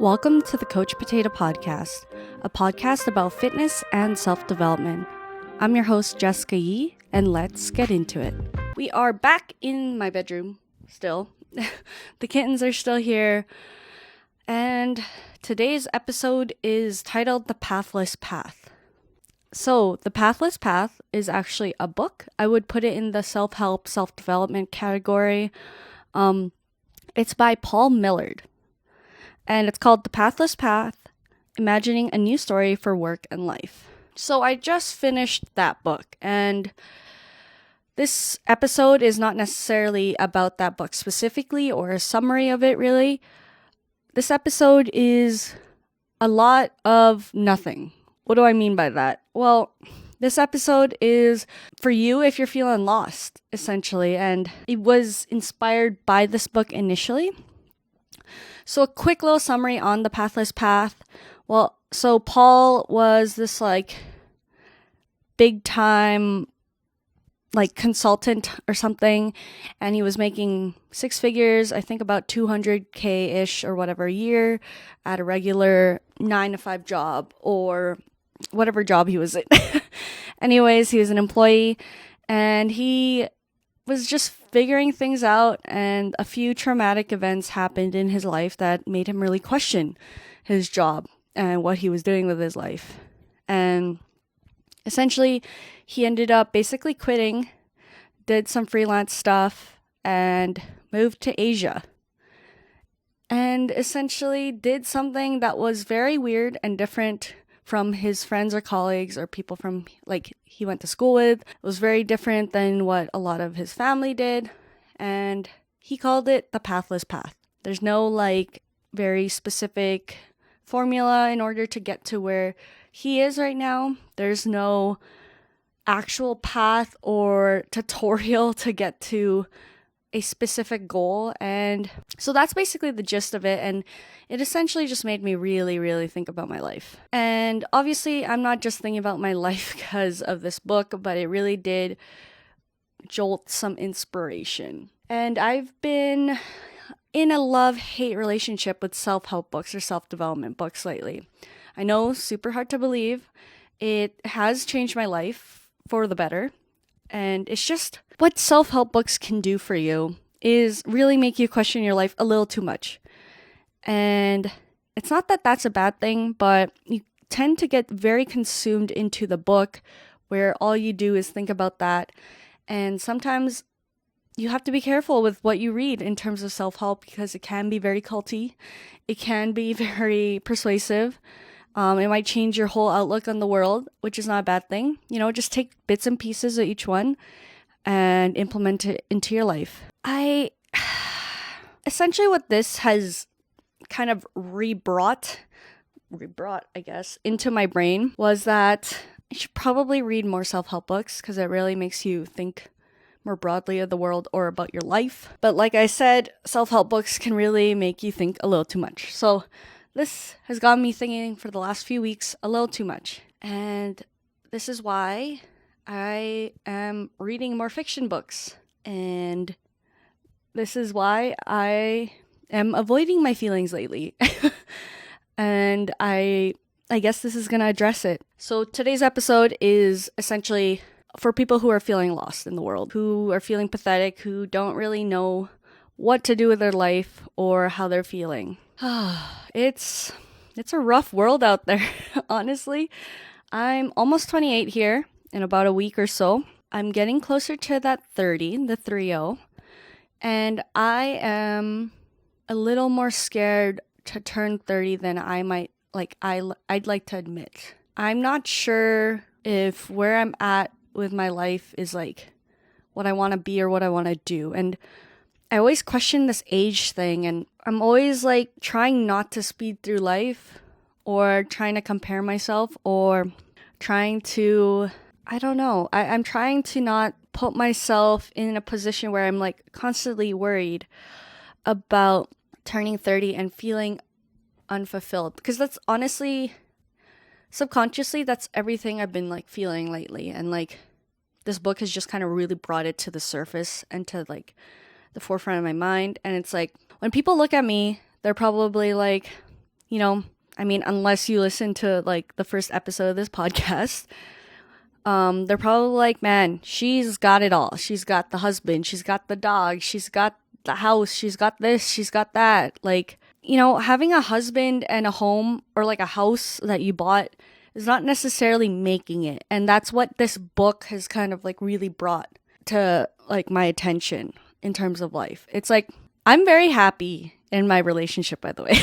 Welcome to the Coach Potato Podcast, a podcast about fitness and self-development. I'm your host, Jessica Yee, and let's get into it. We are back in my bedroom, still. The kittens are still here, and today's episode is titled The Pathless Path. So, The Pathless Path is actually a book. I would put it in the self-help, self-development category. It's by Paul Millard. And it's called The Pathless Path, Imagining a New Story for Work and Life. So I just finished that book, and this episode is not necessarily about that book specifically or a summary of it really. This episode is a lot of nothing. What do I mean by that? Well, this episode is for you if you're feeling lost, essentially, and it was inspired by this book initially. So a quick little summary on the Pathless Path. Well, so Paul was this big time consultant or something, and he was making six figures, I think about 200K-ish or whatever a year at a regular 9-to-5 job or whatever job he was in. Anyways, he was an employee and he was just figuring things out, and a few traumatic events happened in his life that made him really question his job and what he was doing with his life. And essentially, he ended up basically quitting, did some freelance stuff, and moved to Asia. And essentially did something that was very weird and different from his friends or colleagues or people from he went to school with. It was very different than what a lot of his family did, and he called it the Pathless Path. There's no very specific formula in order to get to where he is right now. There's no actual path or tutorial to get to a specific goal, and so that's basically the gist of it, and it essentially just made me really, really think about my life. And obviously, I'm not just thinking about my life because of this book, but it really did jolt some inspiration. And I've been in a love-hate relationship with self-help books or self-development books lately. I know, super hard to believe. It has changed my life for the better. And it's just what self-help books can do for you is really make you question your life a little too much. And it's not that that's a bad thing, but you tend to get very consumed into the book where all you do is think about that. And sometimes you have to be careful with what you read in terms of self-help because it can be very culty. It can be very persuasive. It might change your whole outlook on the world, which is not a bad thing. Just take bits and pieces of each one and implement it into your life. Essentially what this has kind of rebrought, I guess, into my brain was that I should probably read more self-help books because it really makes you think more broadly of the world or about your life. But like I said, self-help books can really make you think a little too much. So this has got me thinking for the last few weeks a little too much. And this is why I am reading more fiction books. And this is why I am avoiding my feelings lately. And I guess this is going to address it. So today's episode is essentially for people who are feeling lost in the world, who are feeling pathetic, who don't really know what to do with their life or how they're feeling. It's a rough world out there, honestly. I'm almost 28 here in about a week or so. I'm getting closer to that 30, the 30, and I am a little more scared to turn 30 than I might I'd like to admit. I'm not sure if where I'm at with my life is what I want to be or what I want to do, and I always question this age thing, and I'm always trying not to speed through life or trying to compare myself or trying to, I don't know. I'm trying to not put myself in a position where I'm constantly worried about turning 30 and feeling unfulfilled, because that's honestly, subconsciously, that's everything I've been feeling lately. And this book has just kind of really brought it to the surface and to the forefront of my mind. And it's when people look at me, they're probably unless you listen to like the first episode of this podcast, they're probably like, man, she's got it all. She's got the husband, she's got the dog, she's got the house, she's got this, she's got that. Like, having a husband and a home or like a house that you bought is not necessarily making it. And that's what this book has kind of like really brought to like my attention in terms of life. It's like, I'm very happy in my relationship, by the way.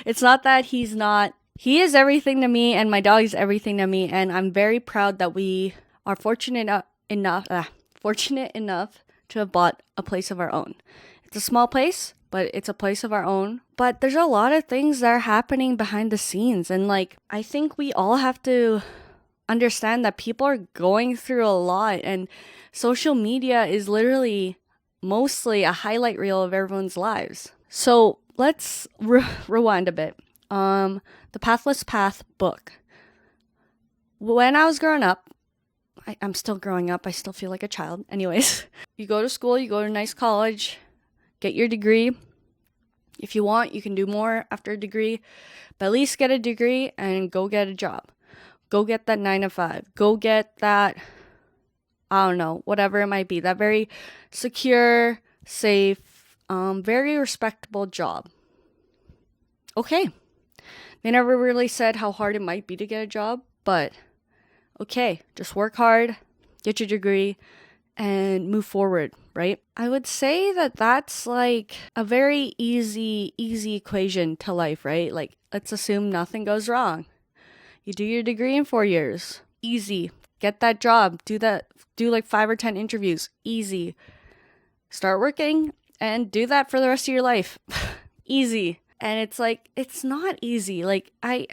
It's not that he's not. He is everything to me, and my dog is everything to me, and I'm very proud that we are fortunate enough to have bought a place of our own. It's a small place, but it's a place of our own. But there's a lot of things that are happening behind the scenes, and like, I think we all have to understand that people are going through a lot, and social media is literally mostly a highlight reel of everyone's lives. So let's rewind a bit. The Pathless Path book. When I was growing up, I'm still growing up. I still feel like a child. Anyways, you go to school, you go to a nice college, get your degree. If you want, you can do more after a degree, but at least get a degree and go get a job. Go get that 9 to 5. Go get that, I don't know, whatever it might be. That very secure, safe, very respectable job. Okay. They never really said how hard it might be to get a job, but okay, just work hard, get your degree, and move forward, right? I would say that that's like a very easy equation to life, right? Like, let's assume nothing goes wrong. You do your degree in 4 years. Easy. Get that job. Do like 5 or 10 interviews. Easy. Start working and do that for the rest of your life. Easy. And it's like, it's not easy. Like, I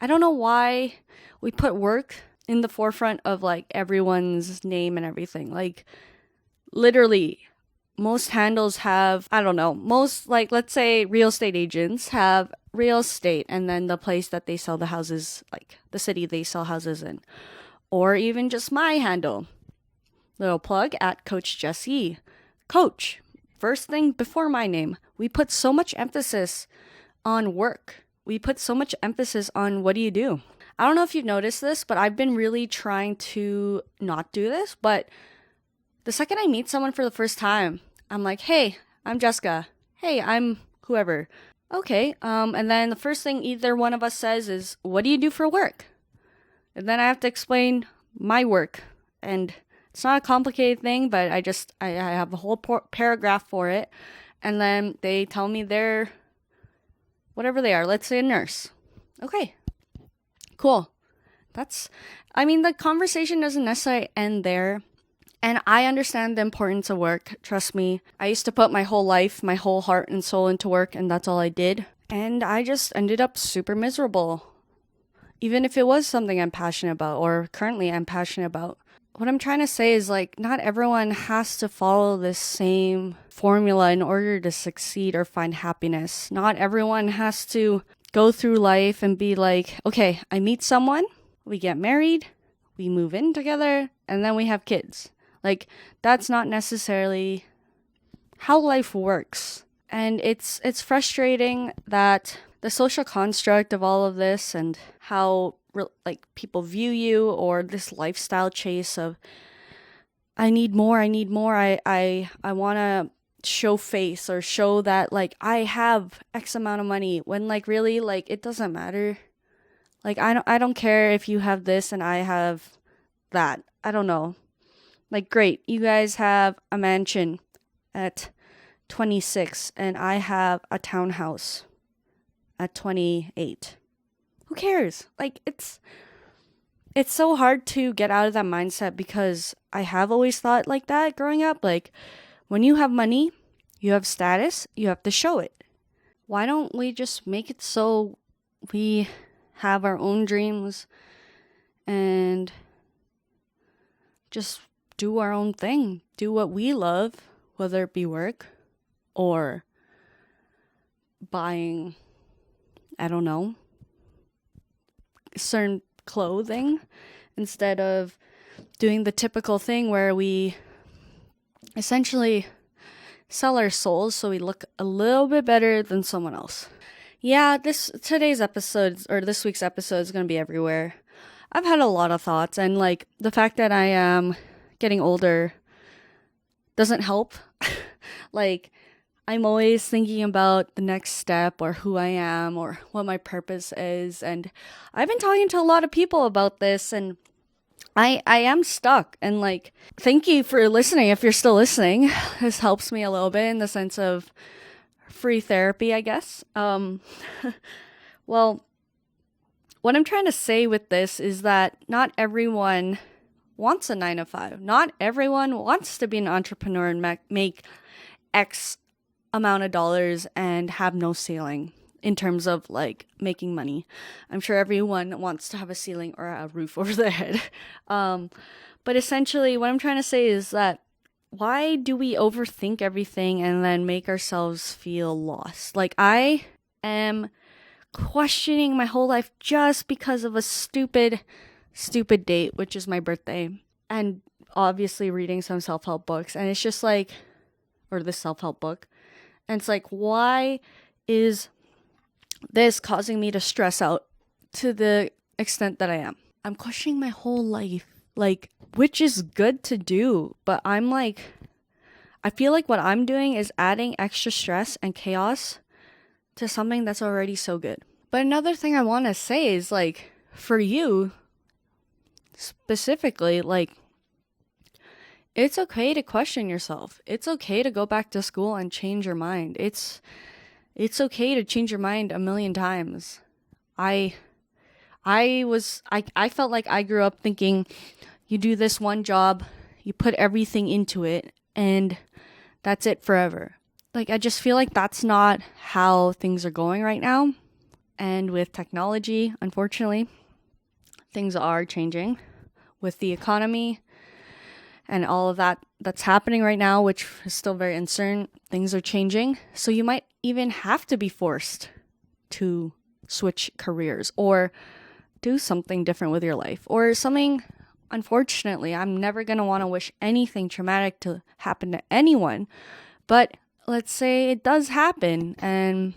don't know why we put work in the forefront of like everyone's name and everything. Like, literally, most handles have, I don't know, most, like, let's say real estate agents have real estate and then the place that they sell the houses, like the city they sell houses in. Or even just my handle. Little plug at Coach Jesse. Coach. First thing before my name. We put so much emphasis on work. We put so much emphasis on what do you do. I don't know if you've noticed this, but I've been really trying to not do this. But the second I meet someone for the first time, I'm like, hey, I'm Jessica. Hey, I'm whoever. Okay. And then the first thing either one of us says is, what do you do for work? And then I have to explain my work. And it's not a complicated thing, but I have a whole paragraph for it. And then they tell me they're whatever they are. Let's say a nurse. Okay. Cool. The conversation doesn't necessarily end there. And I understand the importance of work. Trust me. I used to put my whole life, my whole heart and soul into work, and that's all I did. And I just ended up super miserable. Even if it was something I'm passionate about or currently I'm passionate about. What I'm trying to say is, like, not everyone has to follow this same formula in order to succeed or find happiness. Not everyone has to go through life and be like, okay, I meet someone, we get married, we move in together, and then we have kids. Like, that's not necessarily how life works. And it's frustrating that the social construct of all of this and how people view you, or this lifestyle chase of I need more, I want to show face or show that like I have X amount of money, when like really, like, it doesn't matter. Like, I don't care if you have this and I have that. I don't know. Like, great, you guys have a mansion at 26 and I have a townhouse at 28. Who cares? Like, it's so hard to get out of that mindset, because I have always thought like that growing up. Like, when you have money, you have status, you have to show it. Why don't we just make it so we have our own dreams and just do our own thing, do what we love, whether it be work or buying, I don't know, certain clothing, instead of doing the typical thing where we essentially sell our souls so we look a little bit better than someone else. Yeah, today's episode or this week's episode is going to be everywhere. I've had a lot of thoughts, and like the fact that I am getting older doesn't help. Like, I'm always thinking about the next step or who I am or what my purpose is. And I've been talking to a lot of people about this, and I am stuck. And like, thank you for listening if you're still listening. This helps me a little bit in the sense of free therapy, I guess. Well, what I'm trying to say with this is that not everyone wants a 9 to 5. Not everyone wants to be an entrepreneur and make X amount of dollars and have no ceiling in terms of like making money. I'm sure everyone wants to have a ceiling or a roof over their head. But essentially, what I'm trying to say is that why do we overthink everything and then make ourselves feel lost? Like, I am questioning my whole life just because of a stupid date, which is my birthday, and obviously reading some self-help books. And it's just like, or this self-help book, and it's like, why is this causing me to stress out to the extent that I am? I'm questioning my whole life, like, which is good to do, but I'm like, I feel like what I'm doing is adding extra stress and chaos to something that's already so good. But another thing I want to say is, like, for you specifically, like, it's okay to question yourself. It's okay to go back to school and change your mind. It's okay to change your mind a million times. I felt like I grew up thinking you do this one job, you put everything into it, and that's it forever. Like, I just feel like that's not how things are going right now. And with technology, unfortunately, things are changing with the economy and all of that that's happening right now, which is still very uncertain. Things are changing. So you might even have to be forced to switch careers or do something different with your life or something. Unfortunately, I'm never going to want to wish anything traumatic to happen to anyone. But let's say it does happen, and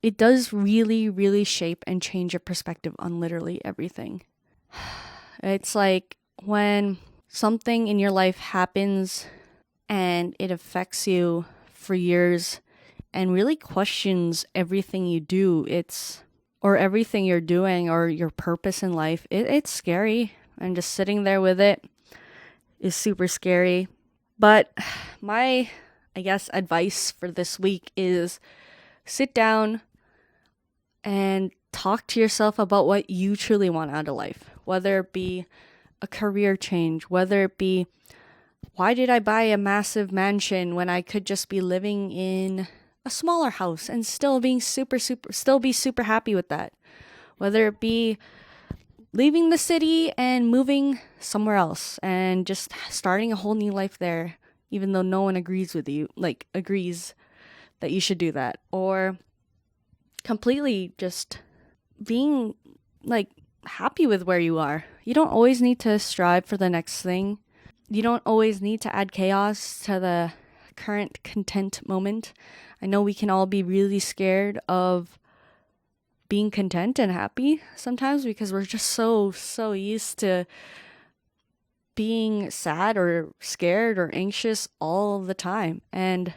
it does really, really shape and change your perspective on literally everything. It's like when something in your life happens and it affects you for years and really questions everything you do, or everything you're doing or your purpose in life. It's scary, and just sitting there with it is super scary. But my, I guess, advice for this week is sit down and talk to yourself about what you truly want out of life, whether it be a career change, whether it be, why did I buy a massive mansion when I could just be living in a smaller house and still be super happy with that? Whether it be leaving the city and moving somewhere else and just starting a whole new life there, even though no one agrees that you should do that, or completely just being like happy with where you are. You don't always need to strive for the next thing. You don't always need to add chaos to the current content moment. I know we can all be really scared of being content and happy sometimes because we're just so used to being sad or scared or anxious all the time. And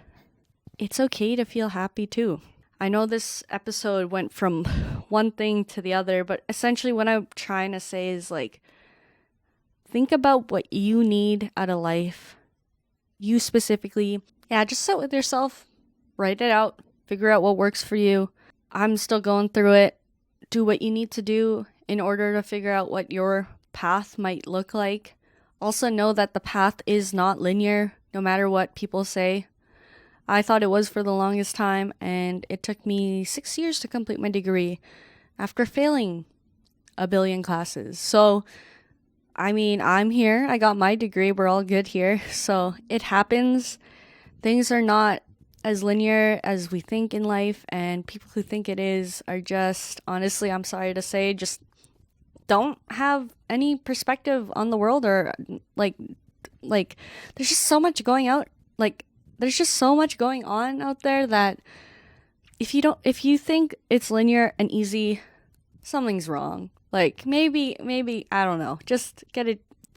it's okay to feel happy too. I know this episode went from one thing to the other, but essentially what I'm trying to say is, like, think about what you need out of life. You specifically. Yeah, just sit with yourself, write it out, figure out what works for you. I'm still going through it. Do what you need to do in order to figure out what your path might look like. Also know that the path is not linear, no matter what people say. I thought it was for the longest time, and it took me 6 years to complete my degree after failing a billion classes. So, I mean, I'm here. I got my degree. We're all good here. So it happens. Things are not as linear as we think in life, and people who think it is are just, honestly, I'm sorry to say, just don't have any perspective on the world, or like there's just so much going on out there that if you think it's linear and easy, something's wrong. Like maybe I don't know. Just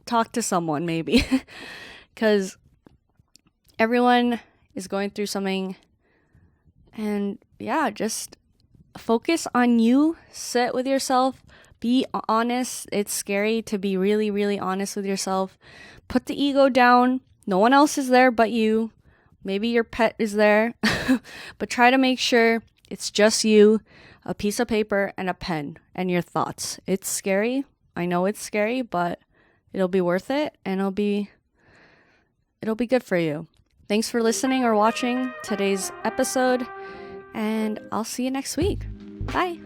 talk to someone maybe. Cuz everyone is going through something, and yeah, just focus on you, sit with yourself, be honest. It's scary to be really, really honest with yourself. Put the ego down. No one else is there but you. Maybe your pet is there, but try to make sure it's just you, a piece of paper, and a pen, and your thoughts. It's scary. I know it's scary, but it'll be worth it, and it'll be good for you. Thanks for listening or watching today's episode, and I'll see you next week. Bye.